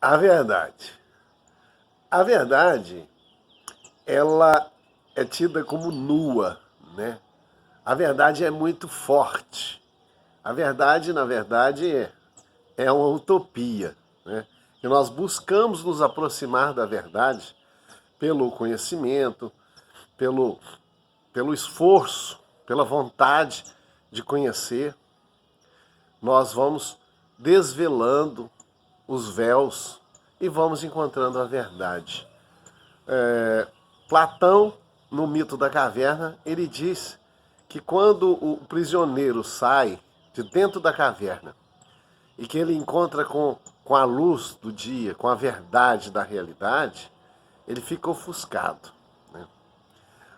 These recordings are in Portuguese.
A verdade. A verdade, ela é tida como nua, né? A verdade é muito forte. A verdade, na verdade, é uma utopia, né? E nós buscamos nos aproximar da verdade pelo conhecimento, pelo, pelo esforço, pela vontade de conhecer. Nós vamos desvelando os véus e vamos encontrando a verdade. Platão, no mito da caverna, ele diz que quando o prisioneiro sai de dentro da caverna e que ele encontra com a luz do dia, com a verdade da realidade, ele fica ofuscado, né?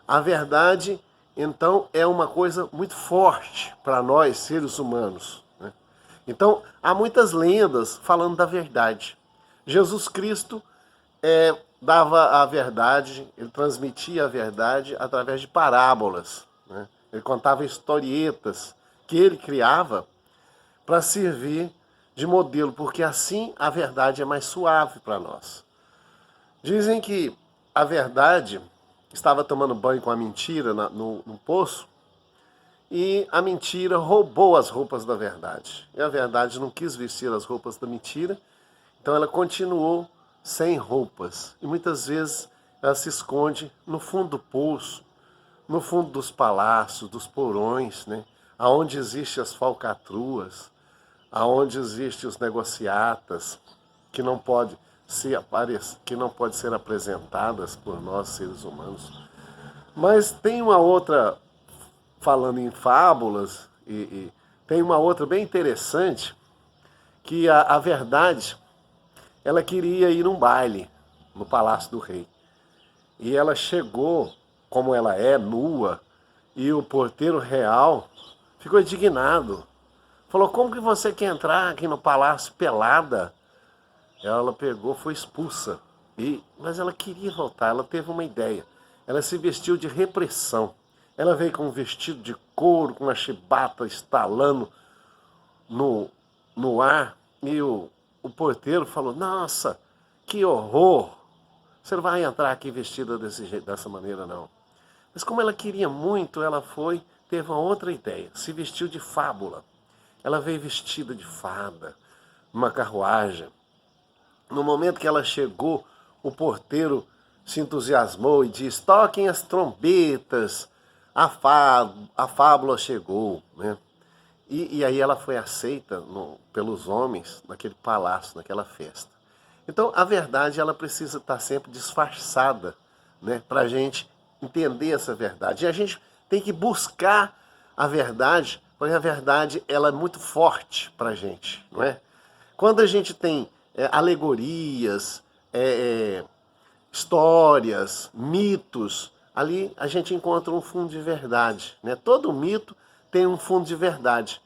A verdade, então, é uma coisa muito forte para nós, seres humanos, né? Então, há muitas lendas falando da verdade. Jesus Cristo dava a verdade, ele transmitia a verdade através de parábolas, né? Ele contava historietas que ele criava para servir de modelo, porque assim a verdade é mais suave para nós. Dizem que a verdade estava tomando banho com a mentira no poço e a mentira roubou as roupas da verdade. E a verdade não quis vestir as roupas da mentira, então ela continuou sem roupas. E muitas vezes ela se esconde no fundo do poço, no fundo dos palácios, dos porões, né? Aonde existem as falcatruas, aonde existem os negociatas, que não pode que não pode ser apresentadas por nós seres humanos. Mas tem uma outra, falando em fábulas, tem uma outra bem interessante, que a verdade, ela queria ir num baile no Palácio do Rei. E ela chegou, como ela é, nua, e o porteiro real ficou indignado. Falou, como que você quer entrar aqui no palácio pelada? Ela pegou, foi expulsa. Mas ela queria voltar, ela teve uma ideia. Ela se vestiu de repressão. Ela veio com um vestido de couro, com uma chibata estalando no ar. E o porteiro falou, nossa, que horror. Você não vai entrar aqui vestida dessa maneira, não. Mas como ela queria muito, ela teve uma outra ideia. Se vestiu de fábula. Ela veio vestida de fada, numa carruagem. No momento que ela chegou, o porteiro se entusiasmou e disse, toquem as trombetas, a fábula chegou, né? E aí ela foi aceita pelos homens naquele palácio, naquela festa. Então, a verdade, ela precisa estar sempre disfarçada, né, para a gente entender essa verdade. E a gente tem que buscar a verdade, porque a verdade, ela é muito forte para a gente, não é? Quando a gente tem alegorias, histórias, mitos, ali a gente encontra um fundo de verdade, né? Todo mito tem um fundo de verdade.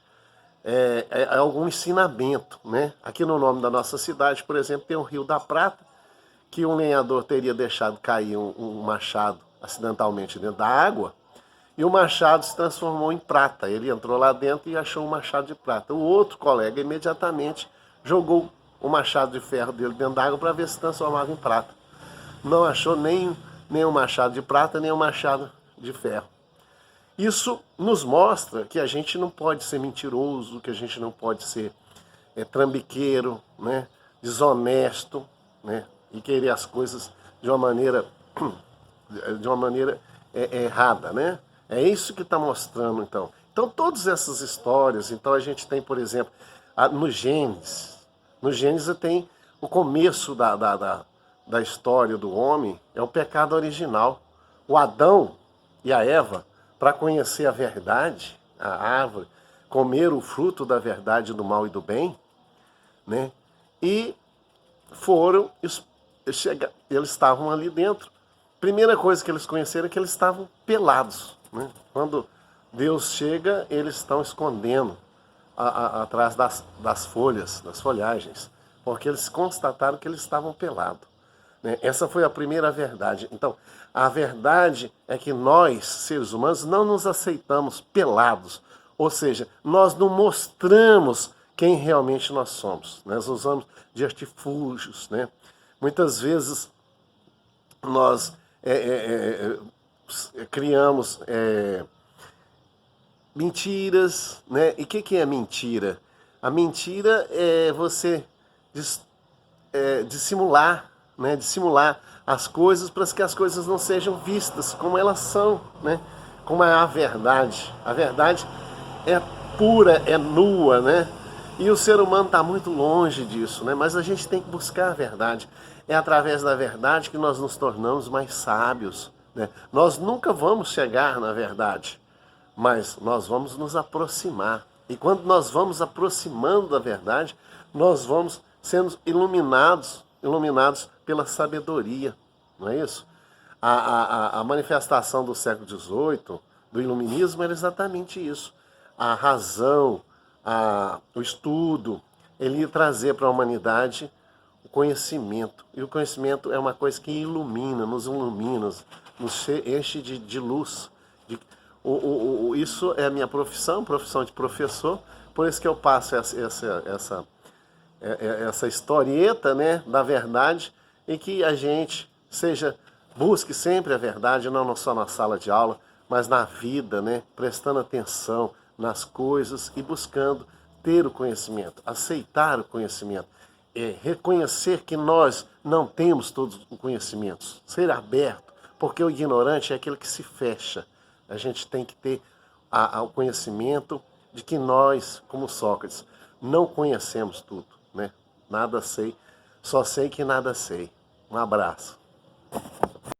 É algum ensinamento, né? Aqui no nome da nossa cidade, por exemplo, tem o Rio da Prata, que um lenhador teria deixado cair um machado acidentalmente dentro da água, e o machado se transformou em prata. Ele entrou lá dentro e achou um machado de prata. O outro colega imediatamente jogou o machado de ferro dele dentro da água para ver se transformava em prata. Não achou nem o machado de prata, nem o machado de ferro. Isso nos mostra que a gente não pode ser mentiroso, que a gente não pode ser trambiqueiro, né, desonesto, né, e querer as coisas de uma maneira, errada, né? É isso que está mostrando, então. Então, todas essas histórias, então a gente tem, por exemplo, no Gênesis. No Gênesis tem o começo da história do homem, é o pecado original. O Adão e a Eva, para conhecer a verdade, a árvore, comer o fruto da verdade do mal e do bem, né? E eles estavam ali dentro. Primeira coisa que eles conheceram é que eles estavam pelados, né? Quando Deus chega, eles estão escondendo atrás das folhas, das folhagens, porque eles constataram que eles estavam pelados, né? Essa foi a primeira verdade. Então, a verdade é que nós, seres humanos, não nos aceitamos pelados. Ou seja, nós não mostramos quem realmente nós somos. Nós usamos de artifúgios, né? Muitas vezes nós criamos mentiras, né? E o que é mentira? A mentira é você dissimular, né? Dissimular as coisas para que as coisas não sejam vistas como elas são, né? Como é a verdade. A verdade é pura, é nua, né? E o ser humano está muito longe disso, né? Mas a gente tem que buscar a verdade. É através da verdade que nós nos tornamos mais sábios, né? Nós nunca vamos chegar na verdade, mas nós vamos nos aproximar. E quando nós vamos aproximando da verdade, nós vamos sendo iluminados pela sabedoria, não é isso? A manifestação do século XVIII, do iluminismo, era exatamente isso. A razão, o estudo, ele ia trazer para a humanidade o conhecimento. E o conhecimento é uma coisa que ilumina, nos enche de luz. Isso é a minha profissão de professor, por isso que eu passo essa historieta, né, da verdade, e que a gente busque sempre a verdade, não só na sala de aula, mas na vida, né, prestando atenção nas coisas e buscando ter o conhecimento, aceitar o conhecimento, reconhecer que nós não temos todos os conhecimentos, ser aberto, porque o ignorante é aquele que se fecha. A gente tem que ter o conhecimento de que nós, como Sócrates, não conhecemos tudo, né? Nada sei, só sei que nada sei. Um abraço.